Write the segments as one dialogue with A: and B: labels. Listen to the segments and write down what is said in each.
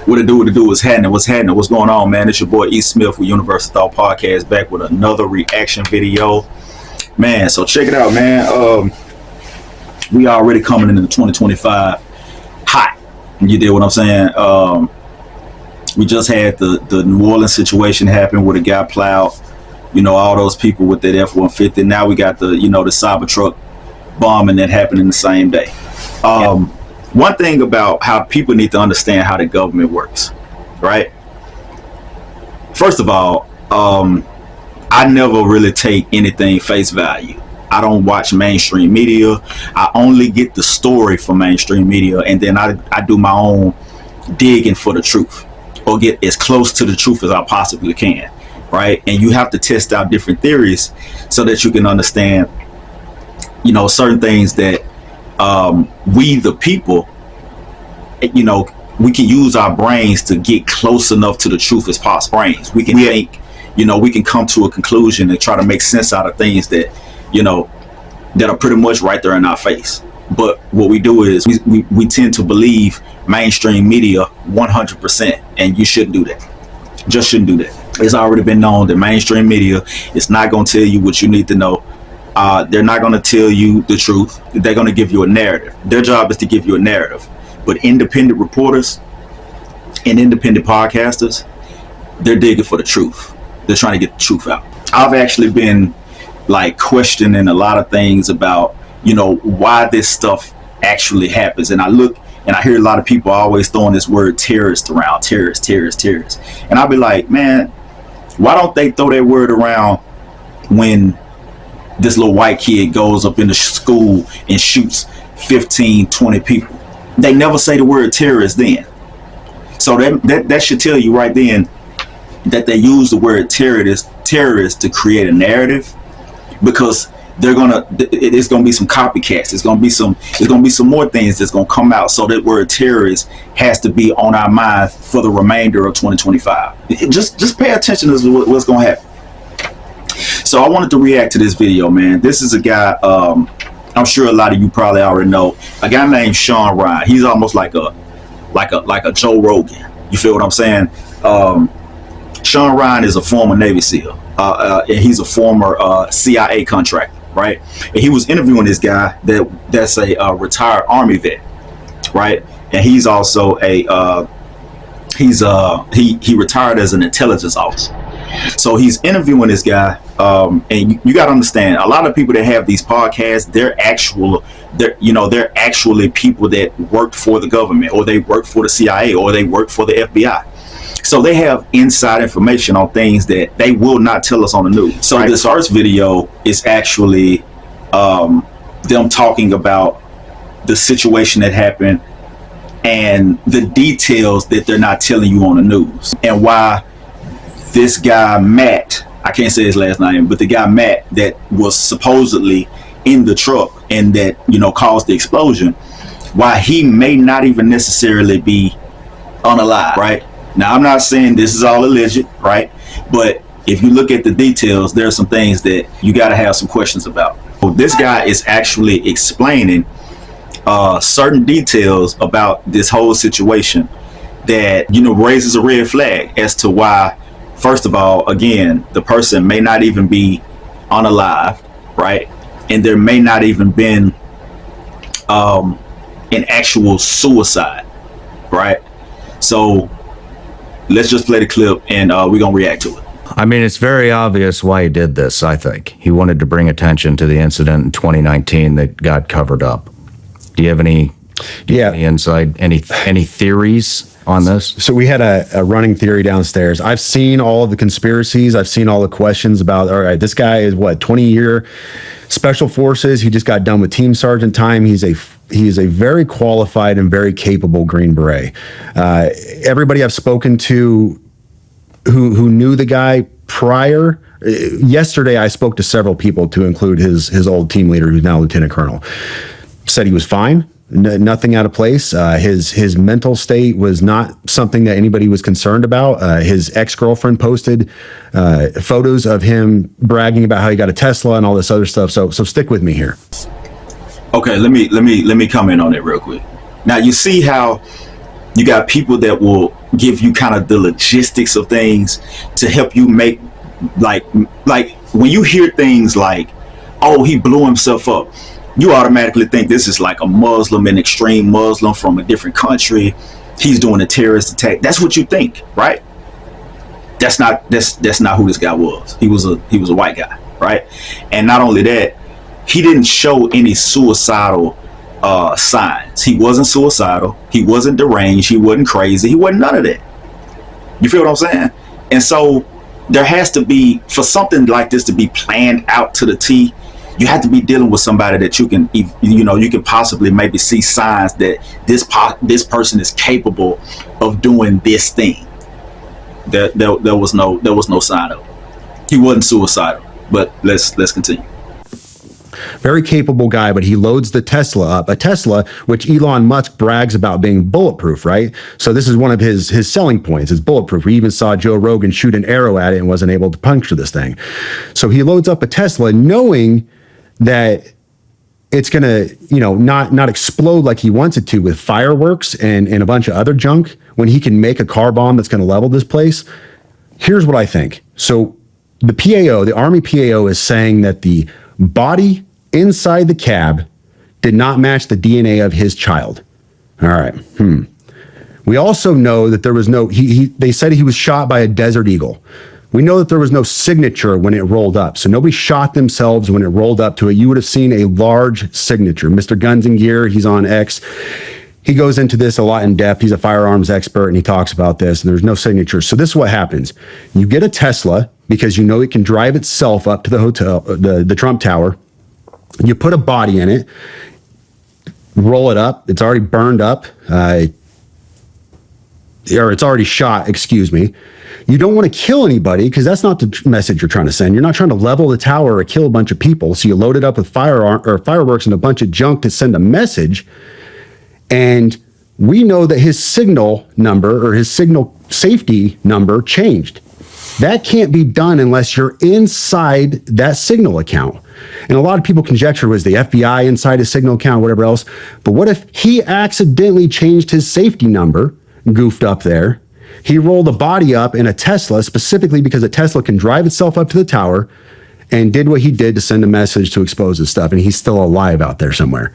A: What it do, what's happening, what's going on, man? It's your boy E.Smith with Universal Thought Podcast, back with another reaction video. Man, so check it out, man. We already coming into 2025 hot. You did what I'm saying? We just had the New Orleans situation happen where the guy plowed, all those people with that F-150. Now we got the Cybertruck bombing that happened in the same day. One thing about how people need to understand how the government works, right? First of all, I never really take anything face value. I don't watch mainstream media. I only get the story from mainstream media, and then I do my own digging for the truth, or get as close to the truth as I possibly can, right? And you have to test out different theories so that you can understand, certain things that we the people, we can use our brains to get close enough to the truth as possible. We can think, we can come to a conclusion and try to make sense out of things that, that are pretty much right there in our face. But what we do is we tend to believe mainstream media 100%, and you shouldn't do that. Just shouldn't do that. It's already been known that mainstream media is not going to tell you what you need to know. They're not going to tell you the truth. They're going to give you a narrative. Their job is to give you a narrative. But independent reporters and independent podcasters, they're digging for the truth. They're trying to get the truth out. I've actually been questioning a lot of things about, why this stuff actually happens. And I look and I hear a lot of people always throwing this word terrorist around, terrorist. And I'll be like, man, why don't they throw that word around when this little white kid goes up in the school and shoots 15, 20 people? They never say the word terrorist then. So that should tell you right then that they use the word terrorist to create a narrative, because it's gonna be some copycats. It's gonna be some more things that's gonna come out. So that word terrorist has to be on our mind for the remainder of 2025. Just pay attention to what's gonna happen. So I wanted to react to this video, man. This is a guy, I'm sure a lot of you probably already know, a guy named SHAWN. He's almost like a Joe Rogan. You feel what I'm saying? SHAWN is a former Navy SEAL, and he's a former CIA contractor, right? And he was interviewing this guy that's a retired Army vet, right? And he's also he retired as an intelligence officer. So he's interviewing this guy, and you got to understand, a lot of people that have these podcasts, they're actually people that worked for the government, or they work for the CIA, or they work for the FBI. So they have inside information on things that they will not tell us on the news. So this first video is actually them talking about the situation that happened and the details that they're not telling you on the news, and why this guy Matt, I can't say his last name, but the guy Matt that was supposedly in the truck and that caused the explosion, why he may not even necessarily be unalive, right? Now, I'm not saying this is all alleged, right? But if you look at the details, there are some things that you got to have some questions about. So this guy is actually explaining certain details about this whole situation that raises a red flag as to why, first of all, again, the person may not even be unalive, right? And there may not even been an actual suicide, right? So let's just play the clip, and we're gonna react to it.
B: I mean, it's very obvious why he did this. I think he wanted to bring attention to the incident in 2019 that got covered up. Do you have any insight, any theories on this?
C: So we had a running theory downstairs. I've seen all of the conspiracies. I've seen all the questions about, all right, this guy is 20-year special forces. He just got done with team sergeant time. He is a very qualified and very capable Green Beret. Everybody I've spoken to who knew the guy prior, yesterday I spoke to several people, to include his old team leader, who's now lieutenant colonel, said he was fine. Nothing out of place. His mental state was not something that anybody was concerned about. His ex-girlfriend posted photos of him bragging about how he got a Tesla and all this other stuff. So stick with me here.
A: Okay, let me comment on it real quick. Now you see how You got people that will give you kind of the logistics of things to help you make like when you hear things like, oh, he blew himself up, you automatically think this is like a Muslim, an extreme Muslim from a different country. He's doing a terrorist attack. That's what you think, right? That's not who this guy was. He was a white guy, right? And not only that, he didn't show any suicidal signs. He wasn't suicidal. He wasn't deranged. He wasn't crazy. He wasn't none of that. You feel what I'm saying? And so there has to be, for something like this to be planned out to the T, you have to be dealing with somebody that you can, you can possibly maybe see signs that this person is capable of doing this thing. There was no sign of it. He wasn't suicidal. But let's continue.
C: Very capable guy, but he loads the Tesla up. A Tesla, which Elon Musk brags about being bulletproof, right? So this is one of his selling points. It's bulletproof. We even saw Joe Rogan shoot an arrow at it and wasn't able to puncture this thing. So he loads up a Tesla knowing that it's going to, not explode like he wants it to with fireworks and a bunch of other junk when he can make a car bomb that's going to level this place. Here's what I think. So the PAO, the Army PAO, is saying that the body inside the cab did not match the DNA of his child. All right. We also know that there was no, they said he was shot by a Desert Eagle. We know that there was no signature when it rolled up. So nobody shot themselves when it rolled up to it. You would have seen a large signature. Mr. Guns and Gear, he's on X. He goes into this a lot in depth. He's a firearms expert and he talks about this, and there's no signature. So this is what happens. You get a Tesla because it can drive itself up to the hotel, the Trump Tower. You put a body in it, roll it up. It's already burned up, or it's already shot, excuse me. You don't want to kill anybody because that's not the message you're trying to send. You're not trying to level the tower or kill a bunch of people. So you load it up with fireworks and a bunch of junk to send a message. And we know that his signal number or his signal safety number changed. That can't be done unless you're inside that signal account. And a lot of people conjecture, was the FBI inside his signal account, whatever else. But what if he accidentally changed his safety number, goofed up there? He rolled a body up in a Tesla specifically because a Tesla can drive itself up to the tower, and did what he did to send a message to expose his stuff. And he's still alive out there somewhere.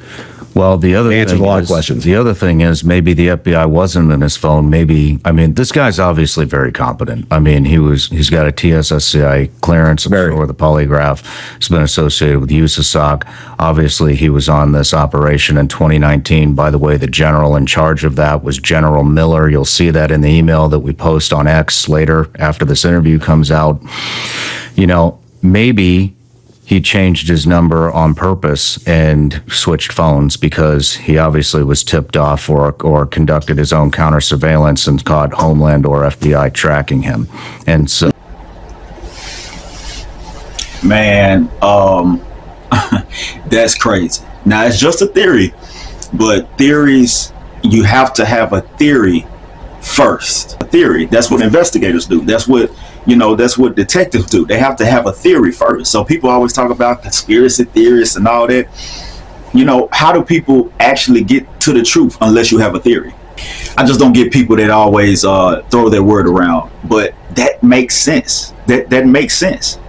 B: Well, the other
C: answers a lot of questions.
B: The other thing is maybe the FBI wasn't in his phone. This guy's obviously very competent. He's got a TSSCI clearance for the polygraph. He's been associated with USASOC. Obviously, he was on this operation in 2019. By the way, the general in charge of that was General Miller. You'll see that in the email that we post on X later after this interview comes out. Maybe he changed his number on purpose and switched phones because he obviously was tipped off or conducted his own counter surveillance and caught Homeland or FBI tracking him. And so,
A: man, that's crazy. Now, it's just a theory, but theories, you have to have a theory first. A theory, that's what investigators do. That's what detectives do. They have to have a theory first. So people always talk about conspiracy theorists and all that. How do people actually get to the truth unless you have a theory? I just don't get people that always throw their word around. But that makes sense. That makes sense.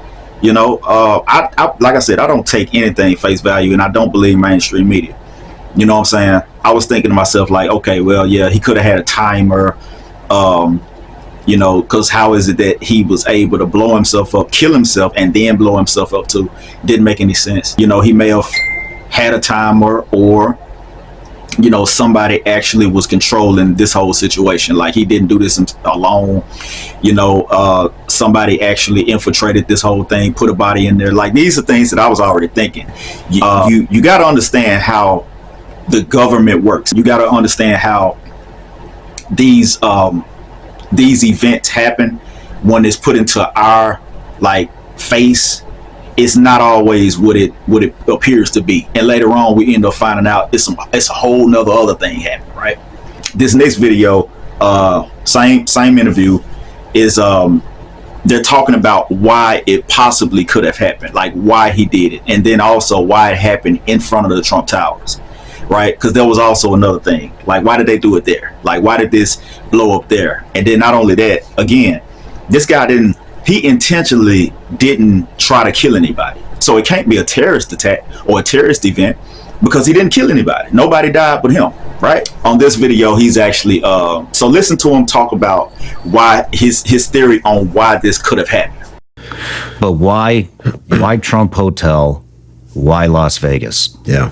A: I like I said, I don't take anything face value, and I don't believe mainstream media. You know what I'm saying? I was thinking to myself, like, okay, well, yeah, he could have had a timer. Because how is it that he was able to blow himself up, kill himself, and then blow himself up too? Didn't make any sense. He may have had a timer, or somebody actually was controlling this whole situation. Like, he didn't do this alone. Somebody actually infiltrated this whole thing, put a body in there. Like, these are things that I was already thinking. You got to understand how the government works. You got to understand how these events happen when it's put into our face. It's not always what it appears to be, and later on we end up finding out it's a whole nother other thing happening, right? This next video, same interview, is they're talking about why it possibly could have happened, like why he did it, and then also why it happened in front of the Trump Towers. right? Because there was also another thing. Like, why did they do it there? Like, why did this blow up there? And then not only that, again, this guy he intentionally didn't try to kill anybody. So it can't be a terrorist attack or a terrorist event because he didn't kill anybody. Nobody died but him, right? On this video, he's actually, so listen to him talk about why his theory on why this could have happened.
B: But why Trump Hotel? Why Las Vegas?
C: Yeah.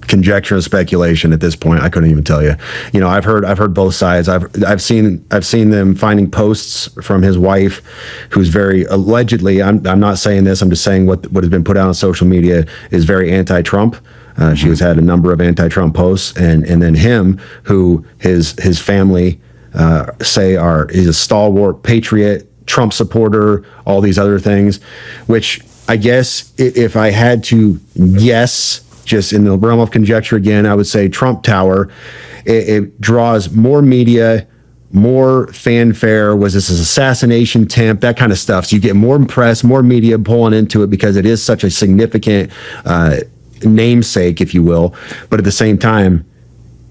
C: Conjecture and speculation at this point. I couldn't even tell you. You know, I've heard both sides. I've seen them finding posts from his wife, who's very allegedly. I'm not saying this. I'm just saying what has been put out on social media is very anti-Trump. She has had a number of anti-Trump posts, and then him, who his family say is a stalwart patriot, Trump supporter, all these other things, which I guess if I had to guess, just in the realm of conjecture again, I would say Trump Tower. It draws more media, more fanfare. Was this an assassination attempt? That kind of stuff. So you get more press, more media pulling into it because it is such a significant namesake, if you will. But at the same time,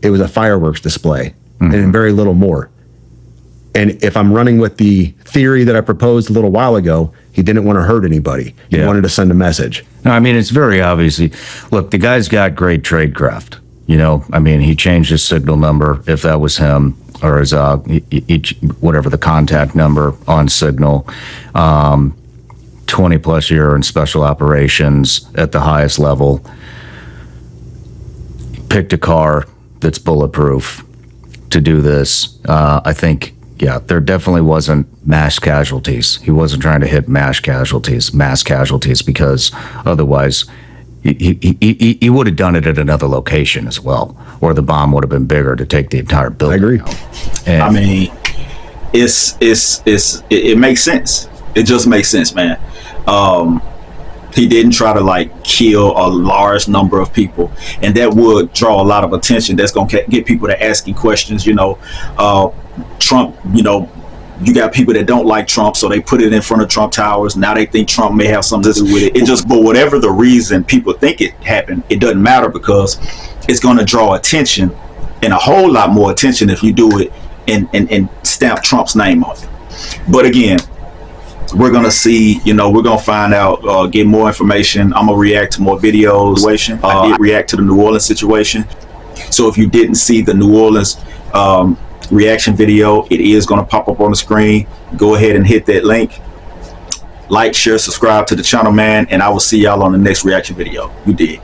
C: it was a fireworks display and very little more. And if I'm running with the theory that I proposed a little while ago, he didn't want to hurt anybody. He wanted to send a message.
B: No, I mean, it's very obviously, look, the guy's got great tradecraft. You know, I mean, he changed his signal number, if that was him, or his, whatever the contact number on Signal. 20 plus year in special operations at the highest level. Picked a car that's bulletproof to do this. I think, yeah, there definitely wasn't mass casualties. He wasn't trying to hit mass casualties, because otherwise he would have done it at another location as well, or the bomb would have been bigger to take the entire building.
C: I agree.
B: And,
A: I mean, it makes sense. It just makes sense, man. He didn't try to like kill a large number of people, and that would draw a lot of attention. That's gonna get people to asking questions. You know, Trump. You know, you got people that don't like Trump, so they put it in front of Trump Towers. Now they think Trump may have something to do with it. It just, but whatever the reason people think it happened, it doesn't matter because it's gonna draw attention, and a whole lot more attention if you do it and stamp Trump's name on it. But again, we're gonna see, you know, we're gonna find out, get more information. I'm gonna react to more videos. I did react to the New Orleans situation. So if you didn't see the New Orleans reaction video, it is gonna pop up on the screen. Go ahead and hit that link. Like, share, subscribe to the channel, man, and I will see y'all on the next reaction video. You did.